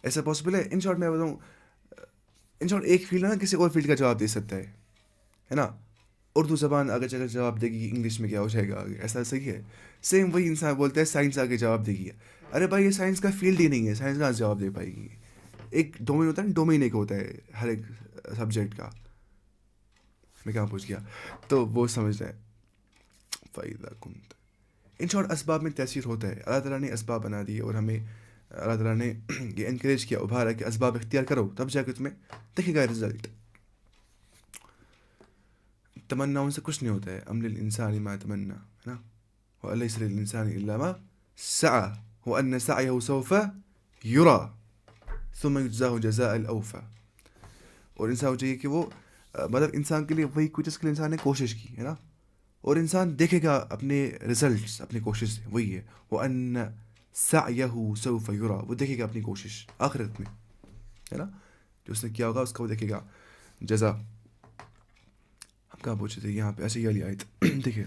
ایسا پاسبل ہے؟ ان شارٹ میں بتاؤں, ان شارٹ ایک فیلڈ ہے نا کسی اور فیلڈ کا جواب دے سکتا ہے نا. اردو زبان آگے چل کر جواب دے گی کہ انگلش میں کیا ہو جائے گا آگے, ایسا صحیح ہے. سیم وہی انسان بولتا ہے سائنس آگے جواب دے گی. ارے بھائی یہ سائنس کا فیلڈ ہی نہیں ہے, سائنس کہاں جواب دے پائے گی. ایک ڈومین ہوتا ہے نا, ڈومین ایک ہوتا ہے ہر ایک سبجیکٹ کا. میں کہاں پوچھ گیا, تو وہ سمجھتا ہے فائدہ کنت. ان شارٹ اسباب میں تاثیر ہوتا ہے. اللہ تعالیٰ نے اسباب بنا دیے اور ہمیں اللہ تعالیٰ نے یہ انکریج کیا, ابھارا کہ اسباب اختیار کرو, تب جا کے تمہیں دیکھے گا رزلٹ. تمناؤں سے کچھ نہیں ہوتا ہے. ام للانسان ما تمنا, ہے نا, ولیس للانسان الا ما سعى وان سعيه سوف يرى ثم يجزاه جزاء الاوفى. اور انسان کو چاہیے کہ وہ مطلب انسان کے لیے وہی کچھ جس کے لیے انسان نے کوشش کی, ہے نا, اور انسان دیکھے گا اپنے ریزلٹس, اپنی کوشش سے, وہی ہے وان سعيه سوف يرى, وہ دیکھے گا اپنی کوشش آخرت میں, ہے نا, جو اس نے کیا ہوگا اس کا وہ دیکھے گا جزا. ہم کہاں پوچھے تھے یہاں پہ, ایسے ہی والی آیت دیکھیے.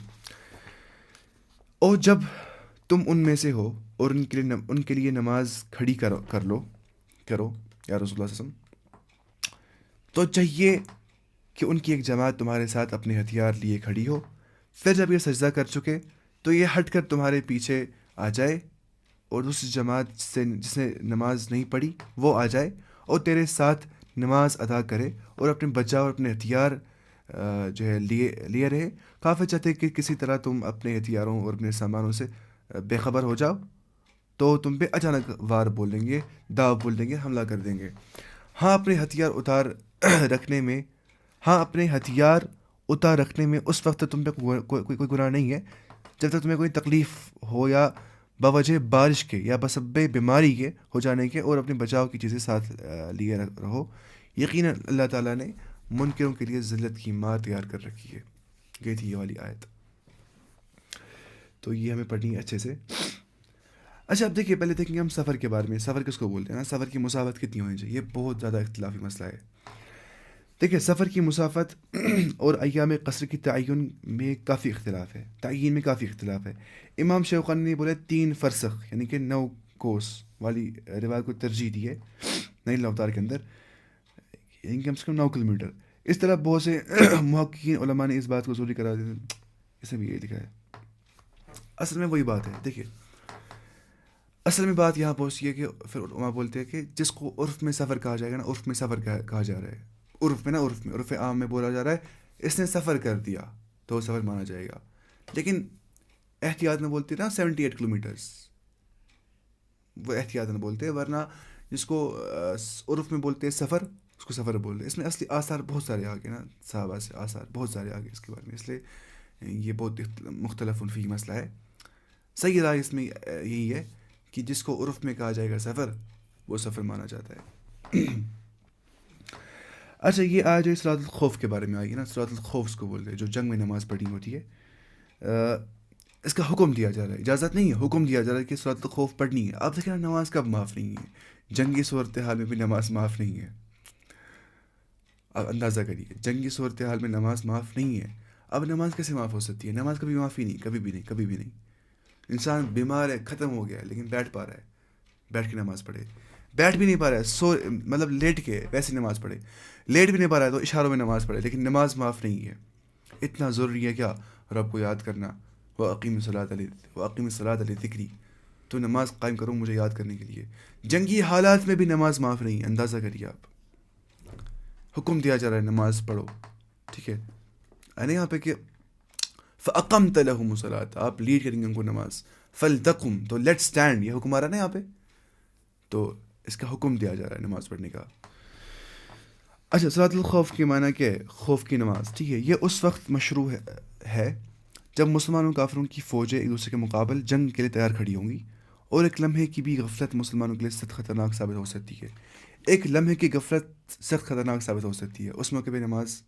اور جب تم ان میں سے ہو اور ان کے لیے نماز کھڑی کرو یا رسول اللہ صلی اللہ علیہ وسلم, تو چاہیے کہ ان کی ایک جماعت تمہارے ساتھ اپنے ہتھیار لیے کھڑی ہو. پھر جب یہ سجدہ کر چکے تو یہ ہٹ کر تمہارے پیچھے آ جائے, اور دوسری جماعت سے جس نے نماز نہیں پڑھی وہ آ جائے اور تیرے ساتھ نماز ادا کرے, اور اپنے بچاؤ اور اپنے ہتھیار جو ہے لیے رہے. کافی چاہتے کہ کسی طرح تم اپنے ہتھیاروں اور اپنے سامانوں سے بے خبر ہو جاؤ, تو تم پہ اچانک وار بول دیں گے, داؤ بول دیں گے, حملہ کر دیں گے. ہاں اپنے ہتھیار اتار رکھنے میں اس وقت تم پہ کوئی گناہ نہیں ہے جب تک تمہیں کوئی تکلیف ہو, یا بوجہ بارش کے یا بسبب بیماری کے ہو جانے کے, اور اپنے بچاؤ کی چیزیں ساتھ لیے رہو. یقیناً اللہ تعالیٰ نے منکروں کے لیے ذلت کی مار تیار کر رکھی ہے. یہ تھی یہ والی آیت, تو یہ ہمیں پڑھنی ہے اچھے سے. اچھا اب دیکھیے, پہلے دیکھیں گے ہم سفر کے بارے میں. سفر کس کو بولتے ہیں نا, سفر کی مسافت کتنی ہونی چاہیے, یہ بہت زیادہ اختلافی مسئلہ ہے. دیکھیے سفر کی مسافت اور ایام قصر کی تعین میں کافی اختلاف ہے. امام شوکانی نے بولے 3 فرسخ یعنی کہ 9 کوس والی روایت کو ترجیح دی ہے نیل الاوطار کے اندر, یعنی کم سے کم 9 کلومیٹر. اس طرح بہت سے محققین علماء نے اس بات کو ضروری قرار دیا, اس میں بھی یہ لکھا ہے. اصل میں وہی بات ہے. دیکھیے اصل میں بات یہاں پہنچتی ہے کہ پھر علماء بولتے ہیں کہ جس کو عرف میں سفر کہا جائے گا نا, عرف میں سفر کہا جا رہا ہے, عرف عام میں بولا جا رہا ہے اس نے سفر کر دیا تو سفر مانا جائے گا. لیکن احتیاط میں بولتے ہیں نا 78 کلومیٹرز, وہ احتیاط میں بولتے ہیں, ورنہ جس کو عرف میں بولتے ہیں سفر, اس کو سفر بولتے ہیں. اس میں اصلی آثار بہت سارے آگے نا, صحابہ سے آثار بہت سارے آگے اس کے بارے میں, اس لیے یہ بہت مختلف فی مسئلہ ہے. صحیح رائے اس میں یہی ہے کہ جس کو عرف میں کہا جائے گا سفر, وہ سفر مانا جاتا ہے. اچھا یہ آج جو صلاۃ الخوف کے بارے میں آئی ہے نا, صلاۃ الخوف اس کو بولتے ہیں, جو جنگ میں نماز پڑھنی ہوتی ہے. اس کا حکم دیا جا رہا ہے، اجازت نہیں ہے، حکم دیا جا رہا ہے کہ سورۃ الخوف پڑھنی ہے. آپ دیکھیں نا نماز کب معاف نہیں ہے؟ جنگی صورتحال میں بھی نماز معاف نہیں ہے. اب اندازہ کریے، جنگی صورتحال میں نماز معاف نہیں ہے. اب نماز کیسے معاف ہو سکتی ہے؟ نماز کبھی معاف ہی نہیں، کبھی بھی نہیں، کبھی بھی نہیں. انسان بیمار ہے، ختم ہو گیا ہے، لیکن بیٹھ پا رہا ہے، بیٹھ کے نماز پڑھے. بیٹھ بھی نہیں پا رہا ہے، مطلب لیٹ کے ویسے نماز پڑھے. لیٹ بھی نہیں پا رہا ہے تو اشاروں میں نماز پڑھے، لیکن نماز معاف نہیں ہے. اتنا ضروری ہے کیا؟ رب کو یاد کرنا. وَأَقِيمِ الصَّلَاةَ لِذِكْرِي. تو نماز قائم کرو مجھے یاد کرنے کے لیے. جنگی حالات میں بھی نماز معاف نہیں ہے. اندازہ کریے آپ، حکم دیا جا رہا ہے نماز پڑھو. ٹھیک ہے نا یہاں پہ کہ فَأَقَمْتَ لَهُمُ الصَّلَاةَ، آپ لیڈ کریں گے ان کو نماز. فَلْتَقُمْ، تو لیٹ اسٹینڈ، یہ حکم آ رہا ہے نا یہاں پہ. تو اس کا حکم دیا جا رہا ہے نماز پڑھنے کا. اچھا، صلاۃ الخوف کے معنی کیا ہے؟ خوف کی نماز. ٹھیک ہے، یہ اس وقت مشروع ہے جب مسلمانوں کافروں کی فوجیں ایک دوسرے کے مقابل جنگ کے لیے تیار کھڑی ہوں گی، اور ایک لمحے کی بھی غفلت مسلمانوں کے لیے سخت خطرناک ثابت ہو سکتی ہے. ایک لمحے کی غفلت سخت خطرناک ثابت ہو سکتی ہے، اس موقع پہ نماز